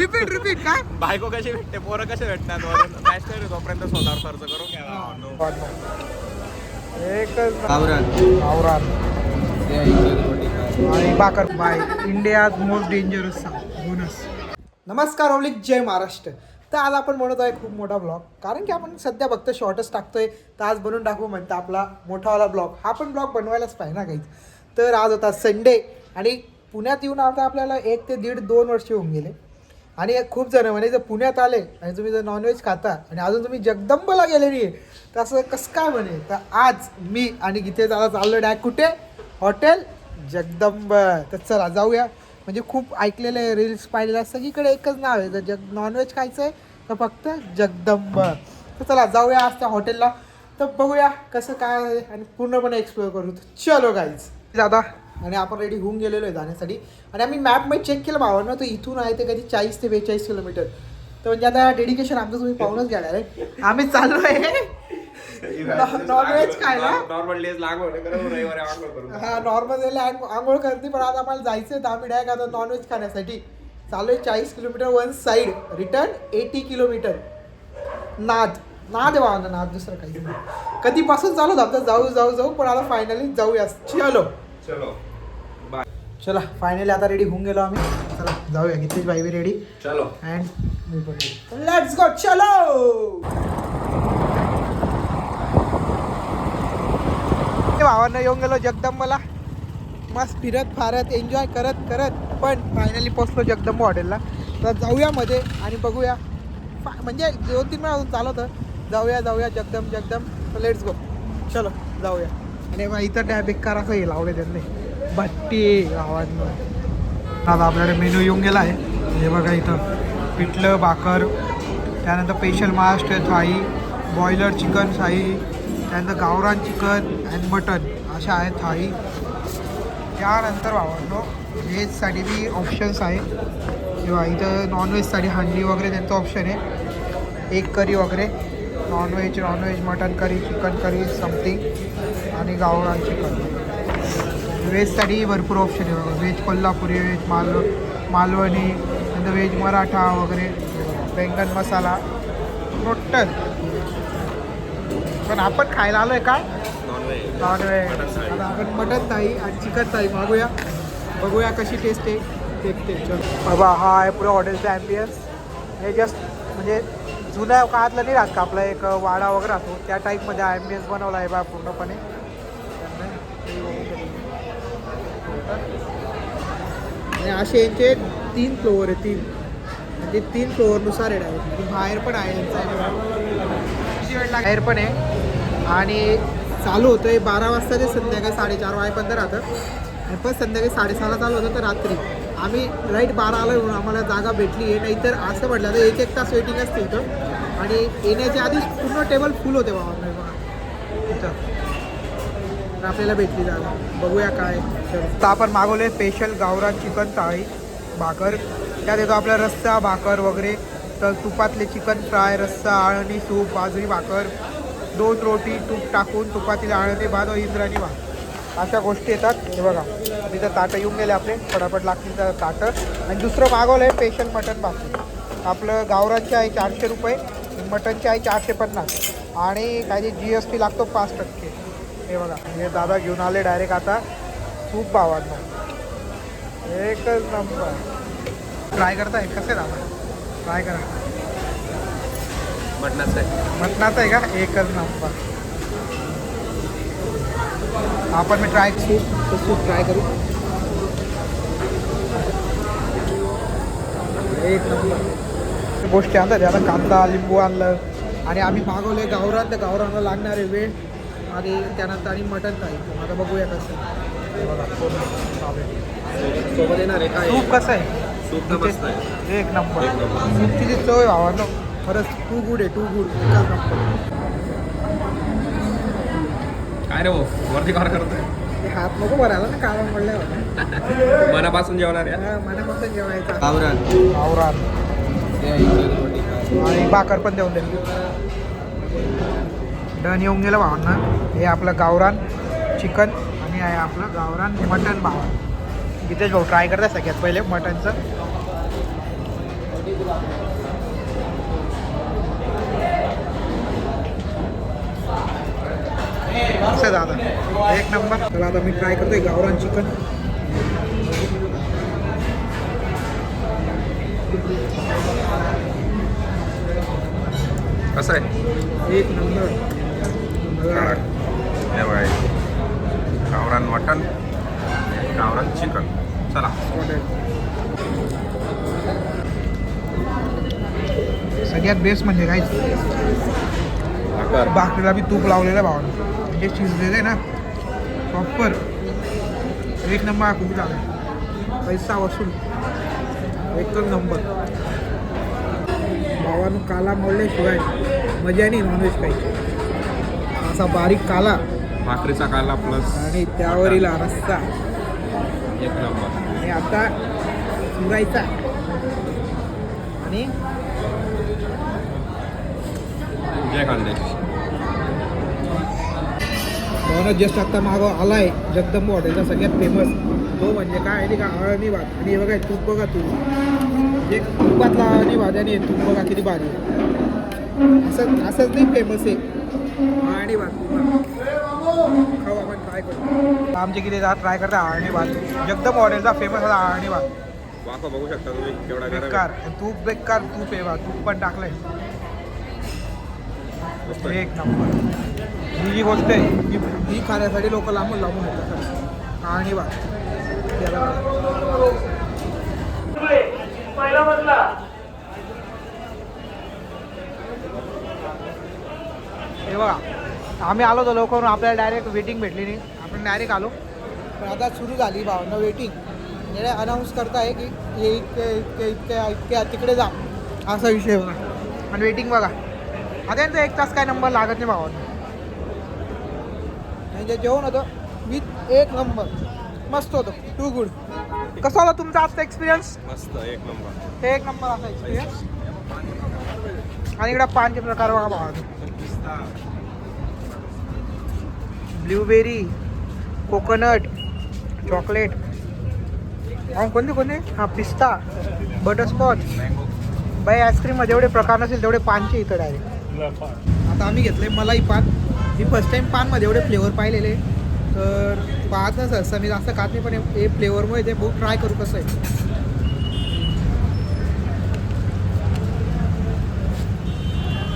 Repeat काय बायको कशी भेटते पोरं कसे भेटतात बॅचलर तोपर्यंत स्वतःवर खर्च करून घ्या. एकच गावरान आणि बाकर by India's most dangerous bonus. नमस्कार ओलिक, जय महाराष्ट्र. तर आज आपण म्हणत आहे खूप मोठा ब्लॉग, कारण की आपण सध्या फक्त शॉर्टच टाकतोय. तर आज बनवून टाकू म्हणता आपला मोठावाला ब्लॉग. हा पण ब्लॉग बनवायलाच पाहिजे ना काहीच. तर आज होता संडे आणि पुण्यात येऊन आता आपल्याला 1 ते 1.5-2 वर्ष होऊन गेले. आणि खूप जण म्हणे जर पुण्यात आले आणि तुम्ही जर नॉनव्हेज खाता आणि अजून तुम्ही जगदंबला गेलेली आहे तर असं कसं काय म्हणे. तर आज मी आणि गीते दादा चाललो डायरेक्ट कुठे, हॉटेल जगदंब. तर चला जाऊया. म्हणजे खूप ऐकलेलं आहे, रील्स पाहिलेलं असतं की इकडे एकच नाव आहे, जर नॉनव्हेज खायचं आहे तर फक्त जगदंब. तर चला जाऊया आज त्या हॉटेलला. तर बघूया कसं काय आहे आणि पूर्णपणे एक्सप्लोअर करू. चलो गाईज दादा. आणि आपण रेडी होऊन गेलेलो आहे जाण्यासाठी. आणि आम्ही मॅपमध्ये चेक केलं भावांना, तर इथून आहे ते कधी 40 ते 42 किलोमीटर. तर म्हणजे आता डेडिकेशन आमचं तुम्ही पाहूनच घ्यायला आहे. आम्ही चाललो आहे नॉनव्हेज खायला. नॉर्मल डेज हा नॉर्मल आंघोळ करते, पण आता आम्हाला जायचं आहे. तर आम्ही डायरेक्ट आता नॉनव्हेज खाण्यासाठी चालू आहे. 40 kilometre one side, return 80 kilometre. नाद आहे भावांना, नाद दुसरं काही नाही. कधीपासून चालू होतं जाऊ पण आता फायनली जाऊया. चलो चला फायनली आता रेडी होऊन गेलो आम्ही. चला जाऊया. गीतेश भाई बी रेडी चलो अँड मी पण रेडी. Let's go. चलो भावांना येऊन गेलो जगदंबला. मस्त फिरत फारत एन्जॉय करत पण फायनली पोचलो जगदंब हॉटेलला. तर जाऊया मध्ये आणि बघूया. म्हणजे 2-3 वेळा अजून चालवतं. जाऊया जगदंब. तर लेट्स गो. चलो जाऊया. आणि मग इथं त्या बेकार असं हे लावले त्यांनी भट्टी गावांना. आता आपल्याकडे मेनू येऊन गेला आहे. हे बघा इथं पिठलं भाकर, त्यानंतर स्पेशल महाराष्ट्र थाळी, बॉयलर चिकन थाळी, त्यानंतर गावरान चिकन अँड मटन अशा आहेत थाळी. त्यानंतर भावांनो व्हेजसाठी बी ऑप्शन्स आहे. किंवा इथं नॉनव्हेजसाठी हंडी वगैरे त्यांचं ऑप्शन आहे. एग करी वगैरे, non veg mutton curry, chicken curry something आणि गावरान चिकन. व्हेजसाठी भरपूर ऑप्शन आहे बघा. व्हेज कोल्हापुरी, व्हेज मालवणी, नंतर व्हेज मराठा वगैरे, बैंगन मसाला टोटल. पण आपण खायला आलो आहे काय नॉनव्हेज. आता आपण मटन थाळी आणि चिकन थाळी मागूया. बघूया कशी टेस्ट आहे देखते. चलो बाबा, हा आहे पुढे हॉटेलचा ॲम्बियन्स. हे जस्ट म्हणजे जुन्या काळातलं नाही राहत का आपला एक वाडा वगैरे राहतो त्या टाईपमध्ये ॲम्बियन्स बनवला आहे बा पूर्णपणे. आणि असे यांचे 3 फ्लोअर आहे. 3 म्हणजे 3 फ्लोअरनुसार आहे डायरेक्ट. बाहेर पण आहे यांचा, बाहेर पण आहे. आणि चालू होतं आहे 12 वाजता ते संध्याकाळी 4:30 वाजेपर्यंत राहतं. आणि पण संध्याकाळी 6:30ला चालू होतं तर रात्री. आम्ही राईट 12ला येऊन आम्हाला जागा भेटली आहे. नाहीतर असं म्हटलं तर 1 तास वेटिंग असते इथं. आणि येण्याच्या आधीच पूर्ण टेबल फुल होते बाबा इथं. आपल्याला भेटली जागा. बघूया काय. तर आपण मागवले स्पेशल गावरान चिकन थाळी भाकर. त्यात येतो आपला रस्सा भाकर वगैरे, तर तुपातले चिकन फ्राय, रस्सा, आळणी सूप, बाजरी भाकर, 2 रोटी, तूप टाकून तुपातील आळणी भात व इंद्राणी भात अशा गोष्टी येतात. हे बघा तिथं ताटं येऊन गेले आपले, फटाफट लागतील तर ताटं. आणि दुसरं मागवलं आहे स्पेशल मटन भाकरी. आपलं गावरानचे आहे 400 रुपये, मटनचे आहे 450. आणि काही GST लागतो 5%. हे बघा हे दादा घेऊन आले डायरेक्ट आता सूप भावांना. एकच नंबर. ट्राय करताय कसं दादा? ट्राय करा. मटणाचं आहे का? एकच नंबर. आपण मी ट्राय सूप ट्राय करू. एक नंबर गोष्टी आणतात. आता कांदा लिंबू आणलं आणि आम्ही मागवले गावरान. तर गावरानला लागणारे वेळ आणि त्यानंतर आणि मटन थाळी. आता बघूया कसं. बघा सोबत येणार आहे काय सूप कसं आहे? सूप मस्त आहे. एक नंबर. सूपची जी चव आहे भावांनो खरंच टू गुड. काय रे वरती कार करतोय? हात नको भरायला ना कामं पडल्यावर. मनापासून जेवणार आहे. मनापासून जेवायचा. गावरान आणि भाकर पण देऊन दिली. डन येऊन गेलं भावांना. हे आपलं गावरान चिकन आणि आहे आपलं गावरान मटन भावा. गीतेश भाऊ ट्राय करता सगळ्यात पहिले मटनचं. कसं आहे दादा? एक नंबर. चला आता मी ट्राय करतोय गावरान चिकन. कसं आहे? एक नंबर. मला हे बघा, गावरान मटन, गावरान चिकन. चला. सगळ्यात बेस्ट म्हणजे काय, भाकरीला बी तूप लावलेलं आहे भावानं, जे शिजलेलं आहे ना प्रॉपर एक नंबर. हा खूप झाला, पैसा वसूल एकच नंबर. भावानं काला मोडल्याशिवाय मजा नाही नॉनव्हेज खायची. असा बारीक काला, भाकरीचा काला प्लस आणि त्यावरील रस्सा एक नंबर. आणि आता चुरायचा आणि जय खानदेश. भावना जस्ट आत्ता मागं आलाय जगदंब हॉटेलचा सगळ्यात फेमस, तो म्हणजे काय आहे का, अळणी भात. आणि हे बघा तूप, बघा तूप, म्हणजे तुपातला अळणी भात आणि तूप बघा किती भारी. असंच नाही फेमस आहे अळणी भात. खाऊ आपण, ट्राय करू. आमचे किती ट्राय करता अळणी भात, जगदंब हॉटेलचा फेमस आहे अळणी भात. वाफा बघू शकता तुम्ही केवढा गरम बेकार तूप, बेकार तूप आहे बा, तूप पण टाकलंय. एक नंबर. ही जी गोष्ट आहे ही खाण्यासाठी लोक लांबून लांबून येतात. आणि बा हे बघा, आम्ही आलो होतो लवकर, आपल्याला डायरेक्ट वेटिंग भेटली नाही, आपण डायरेक्ट आलो. पण आता सुरू झाली भावना वेटिंग. म्हणजे अनाऊन्स करताय की हे इतके इतके इतके इतके तिकडे जा, असा विषय बघा. आणि वेटिंग बघा, आता यांचा 1 तास काय नंबर लागत नाही भावानं. म्हणजे जेवण होतं विथ एक नंबर, मस्त होतं, टू गुड. कसा होता तुमचा आजचा एक्सपिरियन्स? मस्त, एक नंबर. एक नंबर असा एक्सपिरियन्स. आणि इकडे पानचे प्रकार बघा भावानं, ब्ल्यूबेरी, कोकोनट, चॉकलेट, कोणते कोणते, हा पिस्ता, बटरस्कॉच. बाई आईस्क्रीममध्ये एवढे प्रकार नसेल तेवढे पानचे इथं डायरेक्ट. आता आम्ही घेतले मलाई पान. मी फर्स्ट टाईम पानमध्ये एवढे फ्लेवर पाहिलेले, तर पाहत नसं असं मी जास्त खात नाही, पण हे फ्लेवरमुळे ते बहुत ट्राय करू कसं आहे.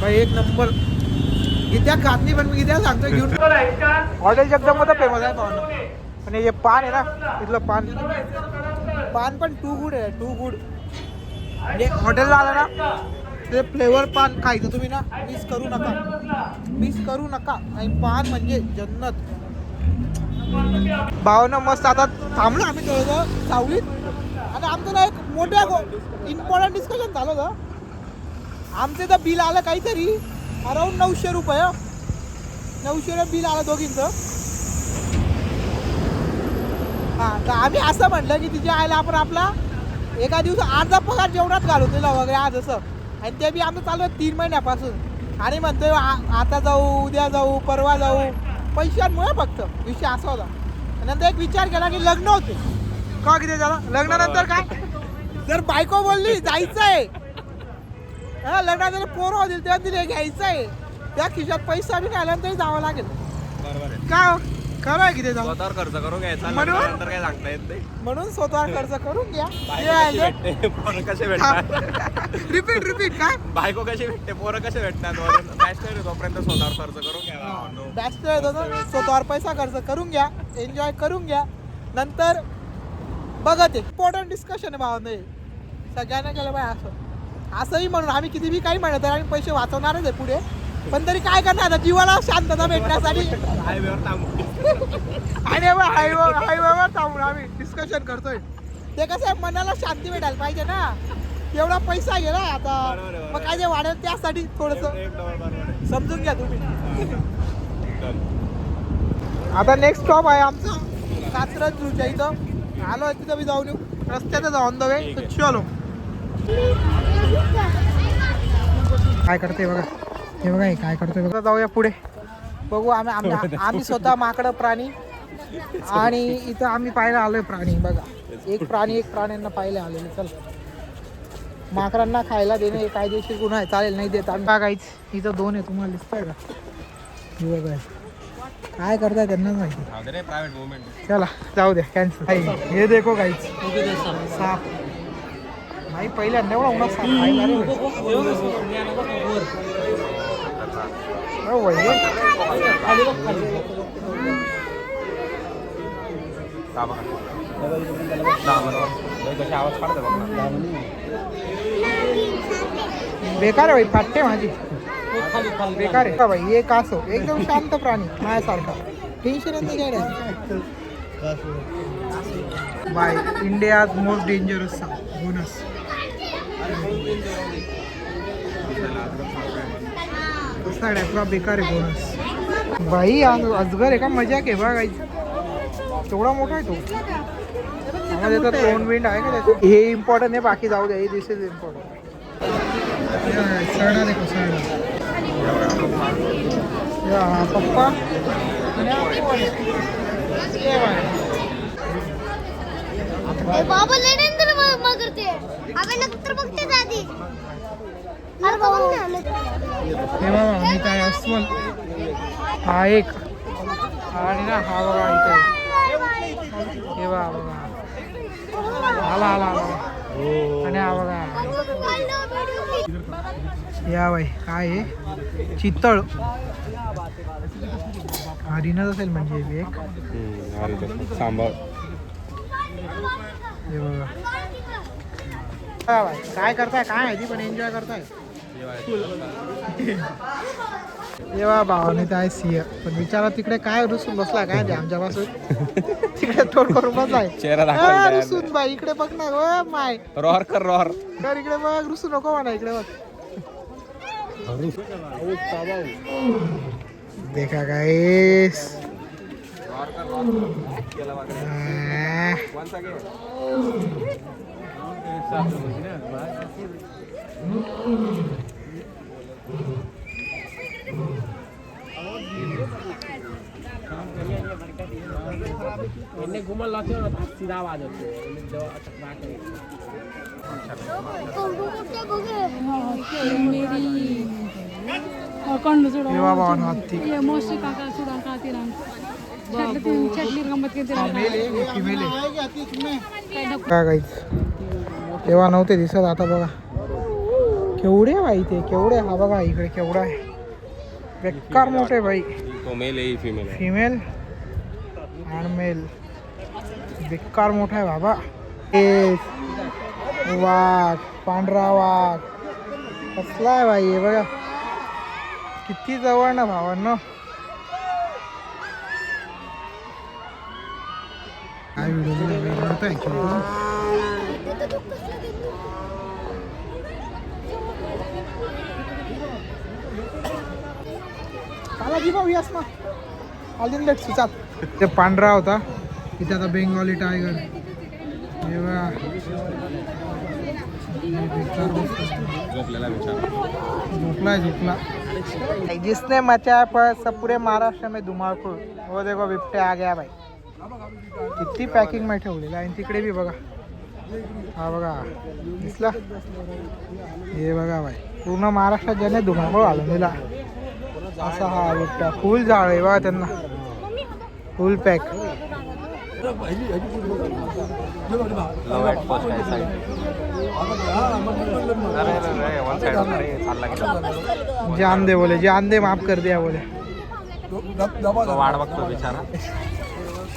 बाई एक नंबर. गीत्या खात नाही, पण मी गीत्या सांगतो घेऊन. हॉटेल जगदंब फेमस आहे पाहणं. आणि हे पान आहे ना इथलं पान पण टू गुड आहे, टू गुड. म्हणजे हॉटेलला आलं ना ते फ्लेवर पान खायचं तुम्ही ना, मिस करू नका. आणि पान म्हणजे जन्नत. भावना मस्त. आता थांबलो आम्ही थोडंसं सावलीत, आणि आमचं ना एक मोठं इम्पॉर्टंट डिस्कशन झालं होतं. आमचं तर बिल आलं काहीतरी अराऊंड 900 रुपये. 900 बिल आलं दोघींचं. हां, तर आम्ही असं म्हटलं की तिच्या आईला आपण आपला एका दिवसात अर्धा पगार जेवणात घालू तिला वगैरे आज असं. आणि ते बी आमचं चालू आहे 3 महिन्यापासून. आणि म्हणतोय आता जाऊ, उद्या जाऊ, परवा जाऊ, पैशांमुळे फक्त विषय असा होता. नंतर एक विचार केला की लग्न होते का, किती झालं लग्नानंतर काय, जर बायको बोलली जायचं आहे, लग्नानंतर पोरं होतील तेव्हा तिला घ्यायचं आहे, त्या खिशात पैसा बी नाही आला तरी जावं लागेल. बरोबर आहे. का खरं आहे किती जाऊ, स्वतःवर खर्च करून घ्यायचा, म्हणून? नंतर काय सांगता येत नाही. म्हणून स्वतःवर खर्च करून घ्या. पोरं कसे भेटतात, रिपीट काय, बायको कशी भेटते, पोरं कसे भेटतात. बॅचलर आहे तोपर्यंत स्वतःवर खर्च करून घ्या. बॅचलर येतो ना, स्वतःवर पैसा खर्च करून घ्या, एन्जॉय करून घ्या. नंतर बघा ते इम्पॉर्टंट डिस्कशन आहे भावांना. सगळ्यांना केलं पाहिजे असंही म्हणून आम्ही किती बी काही म्हणत तर आम्ही पैसे वाचवणारच आहे पुढे. पण तरी काय करणार आता, जीवाला शांतता भेटण्यासाठी हायवेवर थांबू. आणि हायवेवर थांबून आम्ही डिस्कशन करतोय. ते कसं आहे, मनाला शांती भेटायला पाहिजे ना. एवढा पैसा गेला आता, मग काय जे वाढेल त्यासाठी थोडंसं समजून घ्या तुम्ही. आता नेक्स्ट स्टॉप आहे आमचा कात्रजच्या इथं. आलो तिथं मी जाऊन येऊ, रस्त्यातच ऑन द वे. तर चलो. काय करते बघा, हे बघा काय करतोय बघा. जाऊया पुढे बघू. आम्ही स्वतः माकडं प्राणी, आणि इथं आम्ही पाहायला आलोय प्राणी बघा. एक प्राण्यांना पाहायला आलेले. चल माकडांना खायला देणे हे कायदेशीर गुन्हा आहे, चालेल नाही देत आम्ही. काहीच इथं 2 आहे, तुम्हाला दिसतंय का? हे बघा काय करताय त्यांनाच माहिती. Private movement. चला जाऊ द्या, कॅन्सल. हे देखो काहीच साप भाई, पहिल्यांदा एवढा उन्हात साप खायला रे. आवाज काढतो बेकार आहे भाई, फाटते माझी. बेकार आहे का भाई, हे कासव एकदम शांत प्राणी माझ्यासारखा, टेन्शन नाही काय नाही. बाय इंडियाज मोस्ट डेंजरस साप बोनस. कसा डॅपरा बेकार आहे बोनस. बाई अजगर आहे का, मजाक आहे बघा गाईज. तेवढा मोठा आहे तो. आम्हाला त्याचा तोंड बिंड आहे का त्याचं. हे इम्पॉर्टंट आहे, बाकी जाऊ द्या. हे दिस इज इम्पॉर्टंट. सरडा देखो सरडा. पप्पा बाबा लेडंदर करते अगं नंतर बघते दादी. अरे बाबा हे बघा मी काय अस्वल हा एक, आणि ना हा बघा इथे. हे बघा आला आला आला. आणि हा बघा या बाई काय आहे, चितळ हरिणच असेल म्हणजे हे एक. सांभाळ. हे बघा काय करताय, काय आहे ती पण एन्जॉय करताय. तेव्हा भावाने काय सिंह पण विचारा तिकडे काय रुसून बसला काय ते आमच्यापासून. तिकडे तोड करून बसलाय चेहरा रुसून. बाई इकडे बघ ना. ओ माय रॉर कर रॉर कर इकडे बघ, रुसू नको म्हणा इकडे बघ. देखा गाइस. घुमल सीधा आवाज మోస్ట్ కాక చూడండి చట్నీ గమ్మత్ तेव्हा नव्हते दिसत, आता बघा केवढे बाई ते, केवढे. हा बघा इकडे केवढा आहे, बेकार मोठे बाई. तो मेल आहे फीमेल आहे. फिमेल आणि मेल बेकार मोठा आहे बाबा. वाघ, पांढरा वाघ कसला आहे बाई. हे बघा किती जवळ ना भावांनो. काय व्हिडिओ बालाजी भाऊ यास ना अजून लेट सुचात. ते पांढरा होता, इथे आता बेंगॉली टायगर. झोपला. जिसने मचा पर सब पूरे महाराष्ट्र में धुमाकूळ. वो देखो बिबटे आ गया भाई. किती पॅकिंग मध्ये ठेवलेलं आहे. तिकडे बी बघा, हा बघा दिसला. हे बघा भाई, पूर्ण महाराष्ट्रात ज्याने धुमाकूळ घालून दिला असा हा बिबट्या. फुल जाळ आहे बघा त्यांना, फुल पॅक. जान दे बोले, जान दे माफ कर दिया बोले. वाट बघतो बिचारा.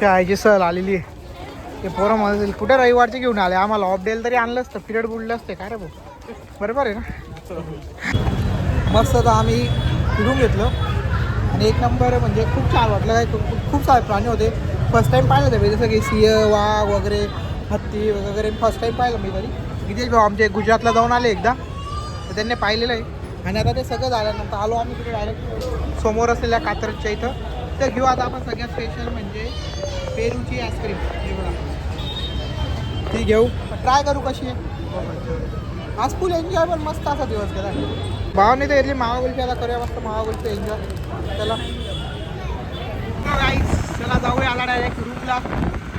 शाळेची सहल आलेली आहे. ते पोरं म्हणतील कुठे रविवारचे घेऊन आले, आम्हाला ऑफ डेल तरी आणलं असतं, पिरियड बुडलं असते काय रे भाऊ. बरोबर आहे ना. मस्त आता आम्ही फिरून घेतलं आणि एक नंबर म्हणजे खूप छान वाटलं. काय खूप सारे प्राणी होते. फर्स्ट टाईम पाहिलं होते जसं की सिंह, वाघ वगैरे, हत्ती वगैरे फर्स्ट टाईम पाहिलं मी तरी. नितेश भाऊ आमचे गुजरातला जाऊन आले एकदा, तर त्यांनी पाहिलेलं आहे. आणि आता ते सगळं झाल्यानंतर आलो आम्ही तिकडे डायरेक्ट समोर असलेल्या कात्रजच्या इथं. तर घेऊ आता आपण सगळ्यात स्पेशल म्हणजे पेरूची आईस्क्रीम. हे बघा ती घेऊ, ट्राय करू कशी आहे. आज फुल एन्जॉय, पण मस्त असा दिवस गेला. भावाने तर इथली मावा गुलची आता करूया मस्त मावा गुलचं एन्जॉय. चला चला जाऊया आला डायरेक्ट रूमला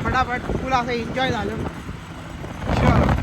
फटाफट. फुल असं एन्जॉय झालं.